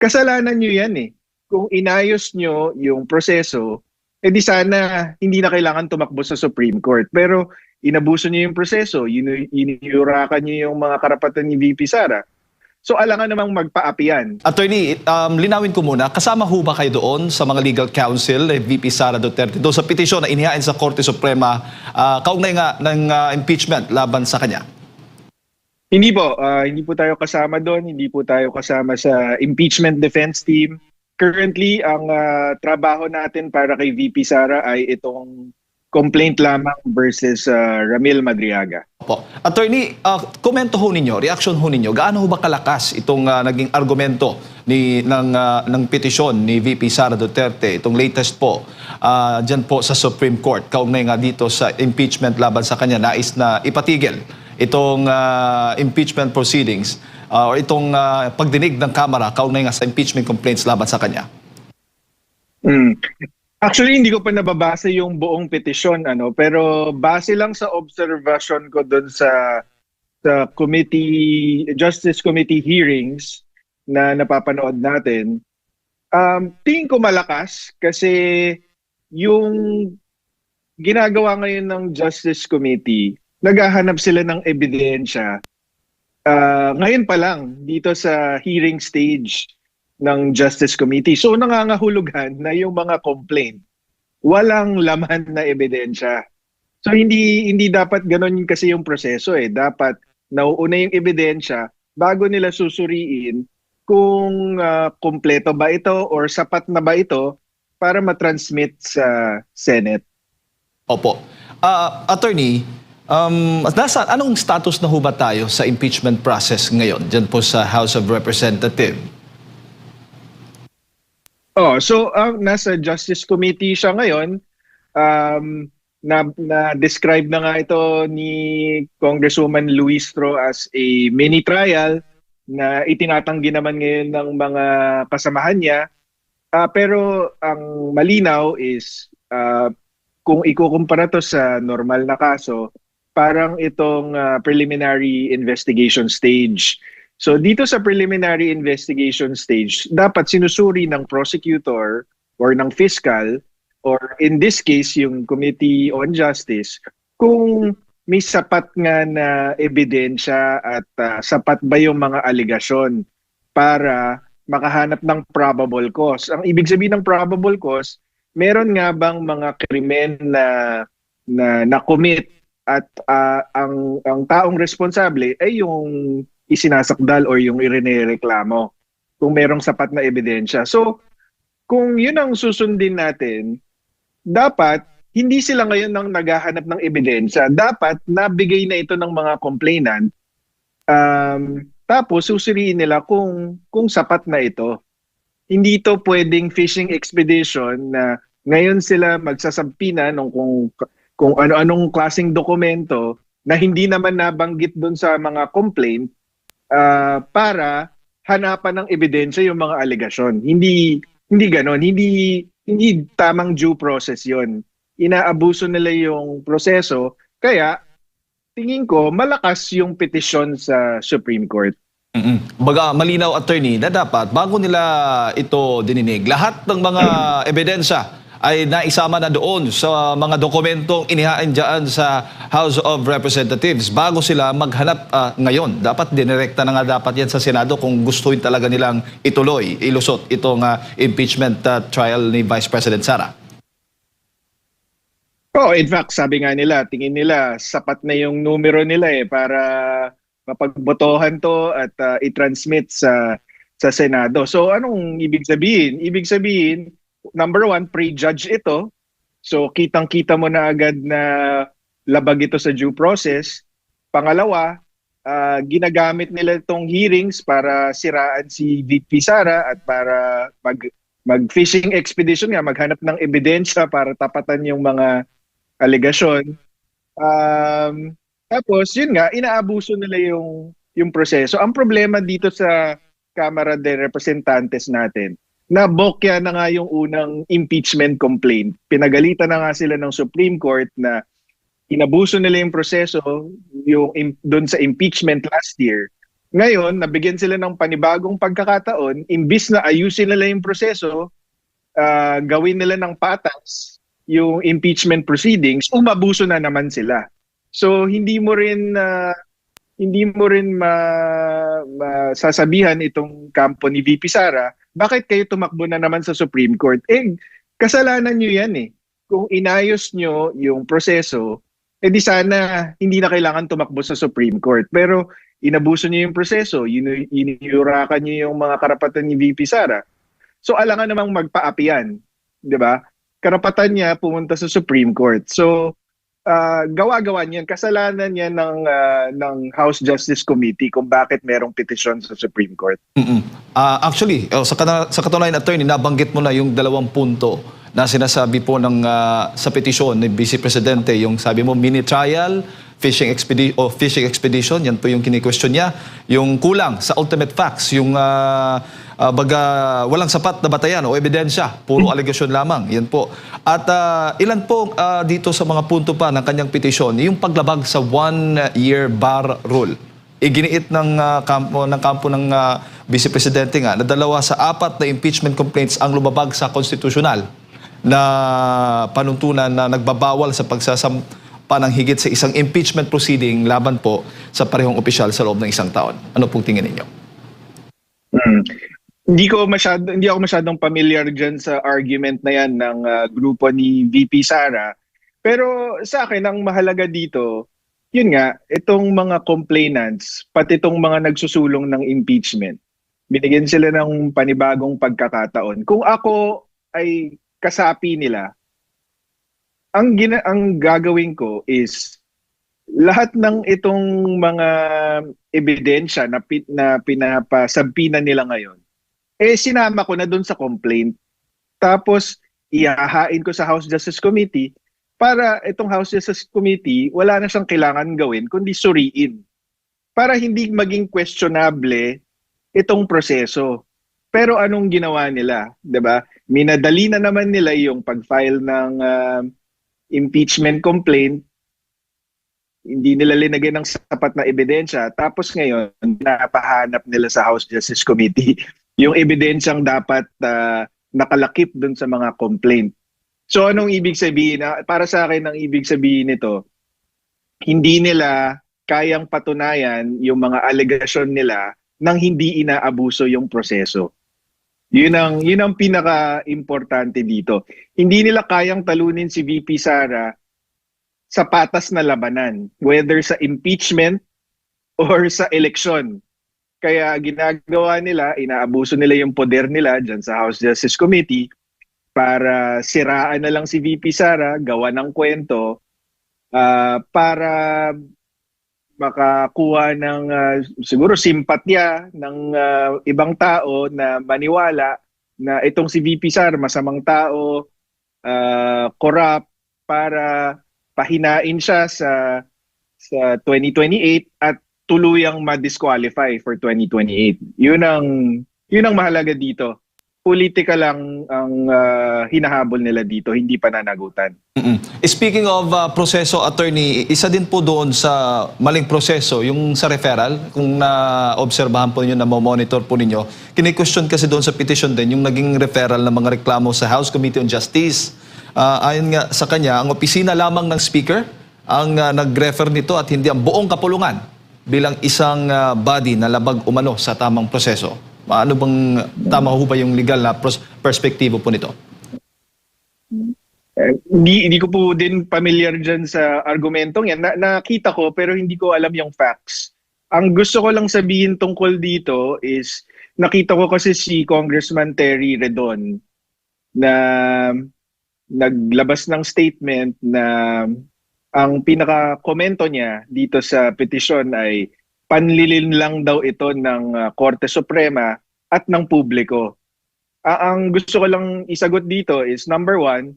Kasalanan nyo yan eh. Kung inayos nyo yung proseso, edi sana hindi na kailangan tumakbo sa Supreme Court. Pero inabuso nyo yung proseso, iniyurakan nyo yung mga karapatan ni VP Sara. So alangan namang magpaapian. Attorney, linawin ko muna, kasama ho ba kayo doon sa mga legal counsel, VP Sara Duterte, doon sa petisyon na inihain sa Korte Suprema, kaugnay nga ng impeachment laban sa kanya? Hindi po tayo kasama doon, hindi po tayo kasama sa impeachment defense team. Currently, ang trabaho natin para kay VP Sara ay itong complaint lamang versus Ramil Madriaga. Opo. Attorney, komento ho ninyo, reaction ho ninyo, gaano ho ba kalakas itong naging argumento ng petisyon ni VP Sara Duterte, itong latest po, dyan po sa Supreme Court, kaugnay nga dito sa impeachment laban sa kanya, nais na ipatigil itong impeachment proceedings or itong pagdinig ng Kamara kaugnay nga sa impeachment complaints laban sa kanya? Actually, hindi ko pa nababasa yung buong petisyon, pero base lang sa observation ko doon sa Justice Committee hearings na napapanood natin, tingin ko malakas kasi yung ginagawa ngayon ng Justice Committee, naghahanap sila ng ebidensya. Ngayon pa lang, dito sa hearing stage ng Justice Committee. So nangangahulugan na yung mga complaint, walang laman na ebidensya. So hindi dapat ganoon kasi yung proseso eh. Dapat nauuna yung ebidensya bago nila susuriin kung kompleto ba ito or sapat na ba ito para matransmit sa Senate. Opo. Attorney, anong status na ho ba tayo sa impeachment process ngayon dyan po sa House of Representatives? Nasa Justice Committee siya ngayon. Na-describe na nga ito ni Congresswoman Luistro as a mini trial na itinatanggi naman ngayon ng mga kasamahan niya. Pero ang malinaw is kung ikukumpara to sa normal na kaso, parang itong preliminary investigation stage. So dito sa preliminary investigation stage, dapat sinusuri ng prosecutor or ng fiscal or in this case yung Committee on Justice kung may sapat nga na ebidensya at sapat ba yung mga aligasyon para makahanap ng probable cause. Ang ibig sabihin ng probable cause, meron nga bang mga krimen na commit at ang taong responsable ay yung isinasakdal or yung irinereklamo kung merong sapat na ebidensya. So, kung yun ang susundin natin, dapat hindi sila ngayon nang naghahanap ng ebidensya. Dapat nabigay na ito ng mga complainant. Tapos susuriin nila kung sapat na ito. Hindi ito pwedeng fishing expedition na ngayon sila magsasampina kung ano-anong klaseng dokumento na hindi naman nabanggit doon sa mga complaint para hanapan ng ebidensya yung mga alegasyon. Hindi ganon. Hindi tamang due process yon. Inaabuso nila yung proseso. Kaya tingin ko malakas yung petisyon sa Supreme Court. Baga malinaw, attorney, na dapat bago nila ito dininig, lahat ng mga ebidensya ay naisama na doon sa mga dokumentong inihain dyan sa House of Representatives bago sila maghanap ngayon. Dapat dinirekta na nga dapat yan sa Senado kung gustuin talaga nilang ilusot itong impeachment trial ni Vice President Sara. In fact, sabi nga nila, tingin nila sapat na yung numero nila para mapagbotohan to at i-transmit sa Senado. So anong ibig sabihin? Ibig sabihin, number one, pre-judge ito. So kitang-kita mo na agad na labag ito sa due process. Pangalawa, ginagamit nila itong hearings para siraan si VP Sara at para mag-fishing expedition nga, maghanap ng ebidensya para tapatan yung mga alegasyon. Tapos yun nga, inaabuso nila yung proseso. Ang problema dito sa Kamara de Representantes natin, nabokya na nga yung unang impeachment complaint. Pinagalitan na nga sila ng Supreme Court na inabuso nila yung proseso doon sa impeachment last year. Ngayon, nabigyan sila ng panibagong pagkakataon, imbis na ayusin nila yung proseso, gawin nila ng patas yung impeachment proceedings, umabuso na naman sila. So hindi mo rin masasabihan itong kampo ni VP Sara, bakit kayo tumakbo na naman sa Supreme Court? Kasalanan nyo yan eh. Kung inayos nyo yung proseso, di sana hindi na kailangan tumakbo sa Supreme Court. Pero inabuso nyo yung proseso, iniyurakan nyo yung mga karapatan ni VP Sara. So alangan namang magpaapian, 'di ba? Karapatan niya pumunta sa Supreme Court. So gawa-gawa niyan, kasalanan niya ng House Justice Committee kung bakit merong petisyon sa Supreme Court. Actually, sa katunayan, attorney, nabanggit mo na yung 2 punto na sinasabi po sa petisyon ni Vice Presidente, yung sabi mo mini trial, fishing expedition, yan po yung kini-question niya. Yung kulang sa ultimate facts, yung walang sapat na batayan o ebidensya, puro alegasyon lamang, yan po. At ilan po dito sa mga punto pa ng kanyang petisyon, yung paglabag sa 1-year bar rule. Iginiit ng kampo ng Vice Presidente nga na 2 sa 4 na impeachment complaints ang lumabag sa konstitusyonal na panuntunan na nagbabawal sa pagsasampa ng higit sa isang impeachment proceeding laban po sa parehong opisyal sa loob ng 1 taon. Ano pong tingin ninyo? Hindi ako masyadong familiar dyan sa argument na yan ng grupo ni VP Sara. Pero sa akin, ang mahalaga dito, yun nga, itong mga complainants, pati itong mga nagsusulong ng impeachment, binigyan sila ng panibagong pagkakataon. Kung ako ay kasapi nila, ang gagawin ko is lahat ng itong mga ebidensya na pinapasabpina nila ngayon, sinama ko na dun sa complaint. Tapos ihahain ko sa House Justice Committee para itong House Justice Committee wala na siyang kailangan gawin kundi suriin para hindi maging questionable itong proseso. Pero anong ginawa nila, 'di ba? Minadali na naman nila yung pag-file ng impeachment complaint. Hindi nila linagyan ng sapat na ebidensya. Tapos ngayon, pinapahanap nila sa House Justice Committee yung ebidensyang dapat nakalakip dun sa mga complaint. So anong ibig sabihin? Para sa akin, ang ibig sabihin nito, hindi nila kayang patunayan yung mga alegasyon nila nang hindi inaabuso yung proseso. Yun ang pinaka-importante dito. Hindi nila kayang talunin si VP Sara sa patas na labanan, whether sa impeachment or sa eleksyon. Kaya ginagawa nila, inaabuso nila yung poder nila dyan sa House Justice Committee para siraan na lang si VP Sara, gawa ng kwento, para makakuha ng siguro simpatya ng ibang tao na maniwala na itong si VP Sara masamang tao, corrupt, para pahinain siya sa 2028 at tuluyang ma-disqualify for 2028. Yun ang mahalaga dito. Politika lang ang hinahabol nila dito, hindi pananagutan. Speaking of proseso, attorney, isa din po doon sa maling proseso, yung sa referral, kung na-obserbahan po ninyo, na-monitor po ninyo, kini-question kasi doon sa petition din, yung naging referral ng mga reklamo sa House Committee on Justice. Ayon nga sa kanya, ang opisina lamang ng Speaker ang nag-refer nito at hindi ang buong kapulungan bilang isang body na labag umano sa tamang proseso. Ano bang tama ho ba yung legal na perspektibo po nito? Hindi ko po din familiar dyan sa argumentong yan. Nakita ko pero hindi ko alam yung facts. Ang gusto ko lang sabihin tungkol dito is nakita ko kasi si Congressman Terry Redon na naglabas ng statement na ang pinaka-komento niya dito sa petisyon ay panlilin lang daw ito ng Korte Suprema at ng publiko. Ang gusto ko lang isagot dito is number 1,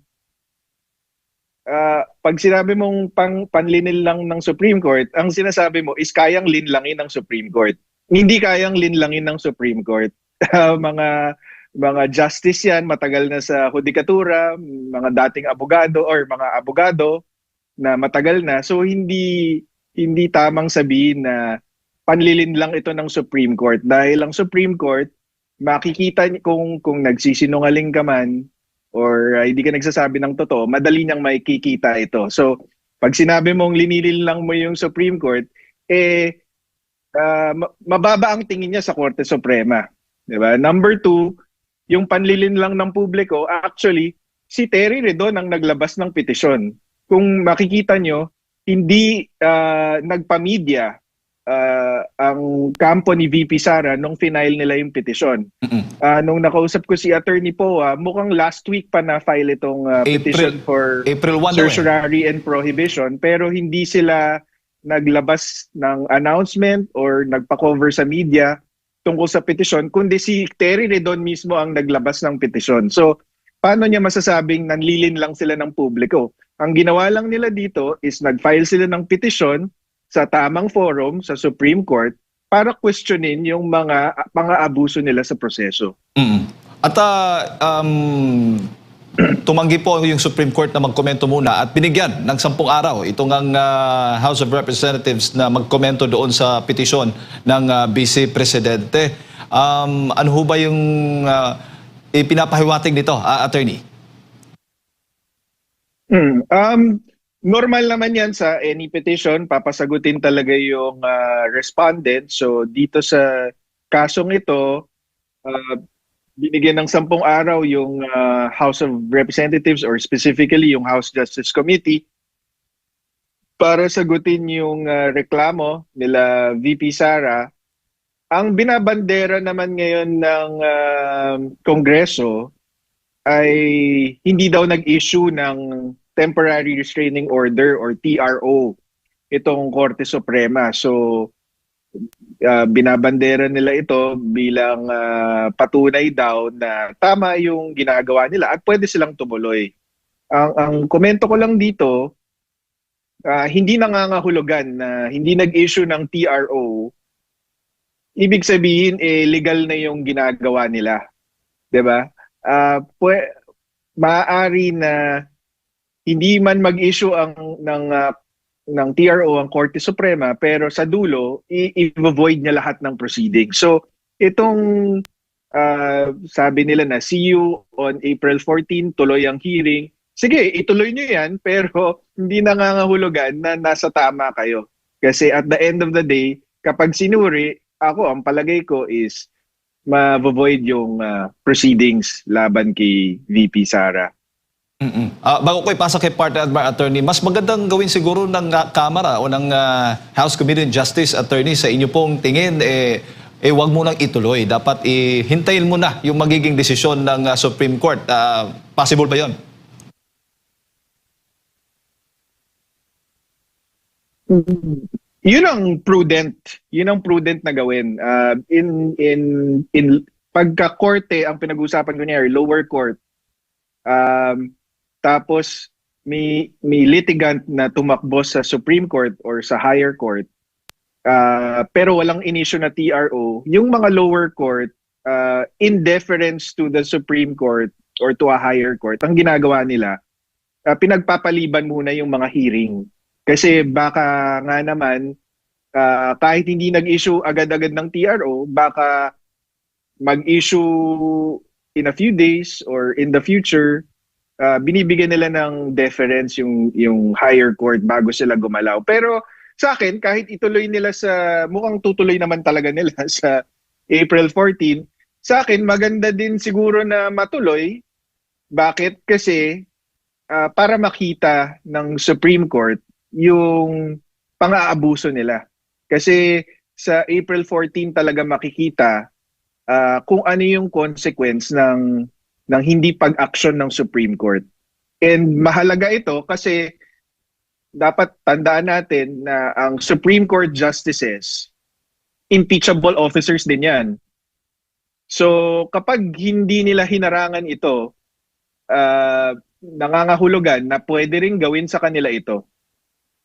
pag sinabi mong panlinil lang ng Supreme Court, ang sinasabi mo is kayang linlangin ng Supreme Court. Hindi kayang linlangin ng Supreme Court. Mga justice yan, matagal na sa hudikatura, mga dating abogado or mga abogado na matagal na. So hindi tamang sabihin na panlilin lang ito ng Supreme Court. Dahil ang Supreme Court, makikita kung nagsisinungaling ka man or hindi ka nagsasabi ng totoo, madali niyang makikita ito. So, pag sinabi mong linilin lang mo yung Supreme Court, mababa ang tingin niya sa Korte Suprema. Diba? Number two, yung panlilin lang ng publiko, actually, si Terry Redon ang naglabas ng petisyon. Kung makikita nyo, hindi nagpa-media ang kampo ni VP Sara nung final nila yung petisyon. Nung nakausap ko si Attorney Poa, mukhang last week pa na-file itong petition for April 1 certiorari and prohibition, pero hindi sila naglabas ng announcement or nagpa-cover sa media tungkol sa petisyon, kundi si Terry Redon mismo ang naglabas ng petisyon. So, paano niya masasabing nanlilin lang sila ng publiko? Ang ginawa lang nila dito is nag-file sila ng petisyon sa tamang forum, sa Supreme Court, para questionin yung mga pang-aabuso nila sa proseso. At tumanggi po yung Supreme Court na magkomento muna at binigyan ng 10 araw itong ang House of Representatives na magkomento doon sa petisyon ng Vice Presidente. Ano ho ba yung ipinapahiwatig nito, Attorney? Normal naman yan sa any petition, papasagutin talaga yung respondent. So dito sa kasong ito, binigyan ng 10 araw yung House of Representatives or specifically yung House Justice Committee para sagutin yung reklamo nila VP Sara. Ang binabandera naman ngayon ng Kongreso ay hindi daw nag-issue ng Temporary Restraining Order or TRO itong Korte Suprema. So, binabandera nila ito bilang patunay daw na tama yung ginagawa nila at pwede silang tumuloy. Ang komento ko lang dito, hindi nangangahulugan na hindi nag-issue ng TRO, ibig sabihin legal na yung ginagawa nila. 'Di ba? Maaari na hindi man mag-issue ng TRO ang Korte Suprema, pero sa dulo i-void niya lahat ng proceedings. So itong sabi nila na see you on April 14, tuloy ang hearing. Sige, ituloy niyo yan, pero hindi nangangahulugan na nasa tama kayo. Kasi at the end of the day, kapag sinuri, ako ang palagay ko is ma-void yung proceedings laban kay VP Sara. Bago ko ipasa kay partner attorney, mas magandang gawin siguro ng Kamara o ng House Committee on Justice, attorney, sa inyo pong tingin, wag mo nang ituloy. Dapat hintayin mo na yung magiging desisyon ng Supreme Court. Possible ba yon? Yun ang prudent na gawin. In pagka-korte, ang pinag-uusapan ko niya, lower court, tapos may litigant na tumakbo sa Supreme Court or sa higher court, pero walang inisyu na TRO, yung mga lower court, in deference to the Supreme Court or to a higher court, ang ginagawa nila, pinagpapaliban muna yung mga hearing. Kasi baka nga naman, kahit hindi nag-issue agad-agad ng TRO, baka mag-issue in a few days or in the future, binibigyan nila ng deference yung higher court bago sila gumalaw. Pero sa akin, kahit ituloy nila mukhang tutuloy naman talaga nila sa April 14, sa akin maganda din siguro na matuloy. Bakit? Kasi para makita ng Supreme Court yung pang-aabuso nila. Kasi sa April 14 talaga makikita kung ano yung consequence ng hindi pag-action ng Supreme Court. And mahalaga ito kasi dapat tandaan natin na ang Supreme Court justices, impeachable officers din yan. So kapag hindi nila hinarangan ito, nangangahulugan na pwede rin gawin sa kanila ito.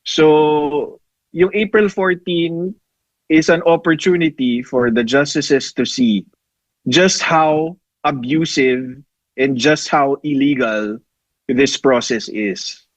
So yung April 14 is an opportunity for the justices to see just how abusive and just how illegal this process is.